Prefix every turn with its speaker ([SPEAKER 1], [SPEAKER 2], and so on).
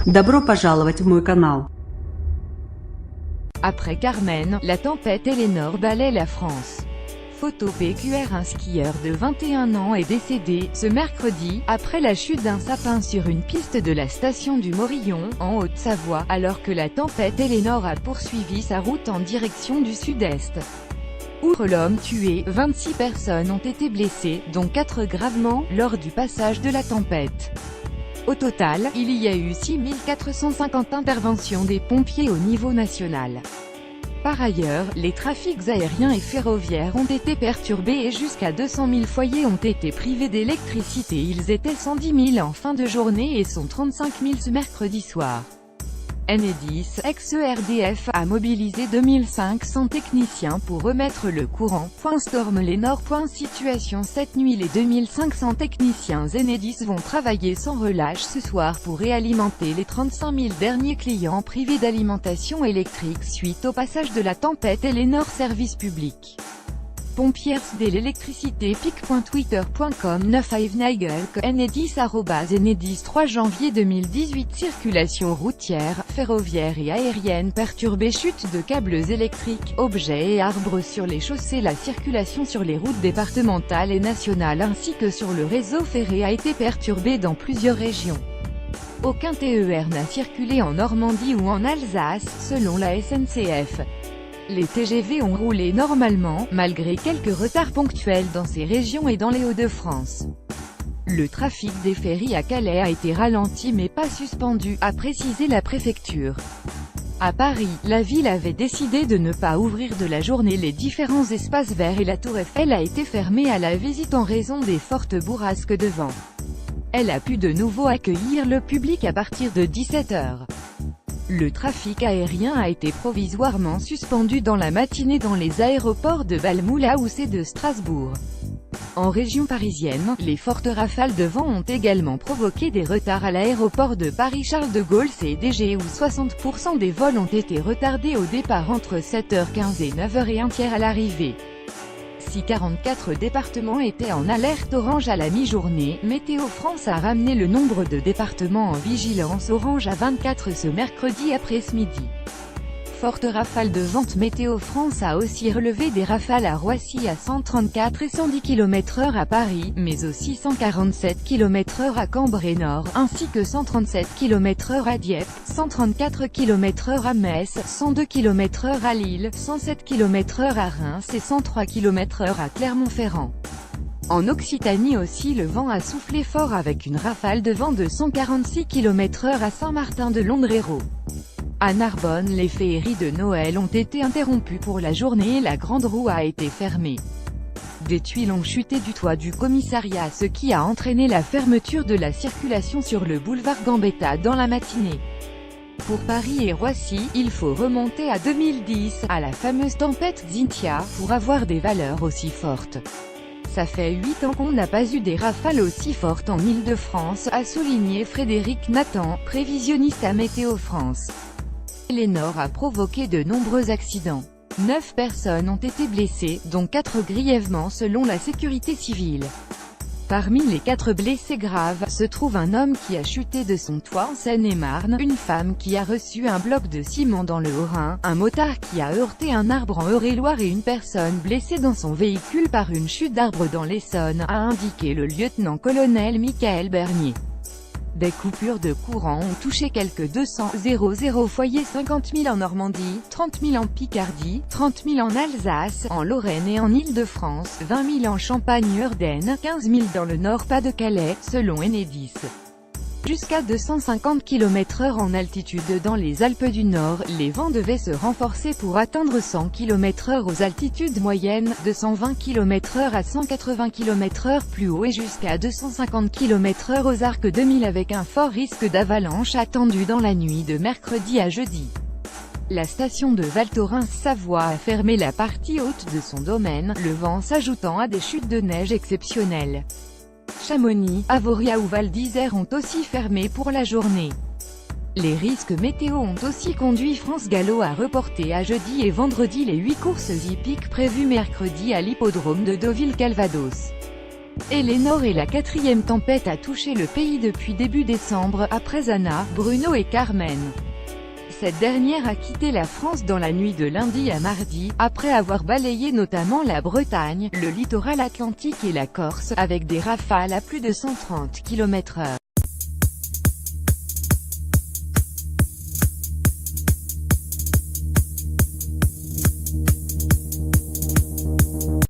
[SPEAKER 1] Добро пожаловать в мой канал.
[SPEAKER 2] Après Carmen, la tempête Eleanor balaie la France. Photo PQR. Un skieur de 21 ans est décédé, ce mercredi, après la chute d'un sapin sur une piste de la station du Morillon, en Haute-Savoie, alors que la tempête Eleanor a poursuivi sa route en direction du sud-est. Outre l'homme tué, 26 personnes ont été blessées, dont 4 gravement, lors du passage de la tempête. Au total, il y a eu 6450 interventions des pompiers au niveau national. Par ailleurs, les trafics aériens et ferroviaires ont été perturbés et jusqu'à 200 000 foyers ont été privés d'électricité. Ils étaient 110 000 en fin de journée et sont 35 000 ce mercredi soir. Enedis, ex-ERDF, a mobilisé 2500 techniciens pour remettre le courant. Storm Eleanor. Situation. Cette nuit, les 2500 techniciens Enedis vont travailler sans relâche ce soir pour réalimenter les 35 000 derniers clients privés d'alimentation électrique suite au passage de la tempête Eleanor. Service public. Pompiers de l'électricité pic.twitter.com 9 Enedis Enedis 3 janvier 2018. Circulation routière, ferroviaire et aérienne perturbée. Chute de câbles électriques, objets et arbres sur les chaussées. La circulation sur les routes départementales et nationales ainsi que sur le réseau ferré a été perturbée dans plusieurs régions. Aucun TER n'a circulé en Normandie ou en Alsace, selon la SNCF. Les TGV ont roulé normalement, malgré quelques retards ponctuels dans ces régions et dans les Hauts-de-France. Le trafic des ferries à Calais a été ralenti mais pas suspendu, a précisé la préfecture. À Paris, la ville avait décidé de ne pas ouvrir de la journée les différents espaces verts et la Tour Eiffel a été fermée à la visite en raison des fortes bourrasques de vent. Elle a pu de nouveau accueillir le public à partir de 17 h. Le trafic aérien a été provisoirement suspendu dans la matinée dans les aéroports de Balmoulaous et de Strasbourg. En région parisienne, les fortes rafales de vent ont également provoqué des retards à l'aéroport de Paris-Charles de Gaulle CDG où 60% des vols ont été retardés au départ entre 7h15 et 9h et un tiers à l'arrivée. Si 44 départements étaient en alerte orange à la mi-journée, Météo France a ramené le nombre de départements en vigilance orange à 24 ce mercredi après-midi. Forte rafale de vent. Météo France a aussi relevé des rafales à Roissy à 134 et 110 km/h à Paris, mais aussi 147 km/h à Cambrai Nord, ainsi que 137 km/h à Dieppe, 134 km/h à Metz, 102 km/h à Lille, 107 km/h à Reims et 103 km/h à Clermont-Ferrand. En Occitanie aussi le vent a soufflé fort avec une rafale de vent de 146 km/h à Saint-Martin-de-Londrero. À Narbonne, les féeries de Noël ont été interrompues pour la journée et la grande roue a été fermée. Des tuiles ont chuté du toit du commissariat, ce qui a entraîné la fermeture de la circulation sur le boulevard Gambetta dans la matinée. Pour Paris et Roissy, il faut remonter à 2010, à la fameuse tempête Xynthia, pour avoir des valeurs aussi fortes. Ça fait 8 ans qu'on n'a pas eu des rafales aussi fortes en Île-de-France, a souligné Frédéric Nathan, prévisionniste à Météo France. Eleanor a provoqué de nombreux accidents. 9 personnes ont été blessées, dont 4 grièvement selon la sécurité civile. Parmi les 4 blessés graves, se trouve un homme qui a chuté de son toit en Seine-et-Marne, une femme qui a reçu un bloc de ciment dans le Haut-Rhin, un motard qui a heurté un arbre en Eure-et-Loir et une personne blessée dans son véhicule par une chute d'arbre dans l'Essonne, a indiqué le lieutenant-colonel Michael Bernier. Des coupures de courant ont touché quelques 200 000 foyers, 50 000 en Normandie, 30 000 en Picardie, 30 000 en Alsace, en Lorraine et en Île-de-France, 20 000 en Champagne-Ardenne, 15 000 dans le Nord-Pas-de-Calais, selon Enedis. Jusqu'à 250 km/h en altitude dans les Alpes du Nord, les vents devaient se renforcer pour atteindre 100 km/h aux altitudes moyennes, de 120 km/h à 180 km/h plus haut et jusqu'à 250 km/h aux arcs 2000 avec un fort risque d'avalanche attendu dans la nuit de mercredi à jeudi. La station de Val Thorens Savoie a fermé la partie haute de son domaine, le vent s'ajoutant à des chutes de neige exceptionnelles. Chamonix, Avoria ou Val d'Isère ont aussi fermé pour la journée. Les risques météo ont aussi conduit France Gallo à reporter à jeudi et vendredi les 8 courses hippiques prévues mercredi à l'hippodrome de Deauville-Calvados. Eleanor est la quatrième tempête à toucher le pays depuis début décembre, après Anna, Bruno et Carmen. Cette dernière a quitté la France dans la nuit de lundi à mardi, après avoir balayé notamment la Bretagne, le littoral atlantique et la Corse, avec des rafales à plus de 130 km/h.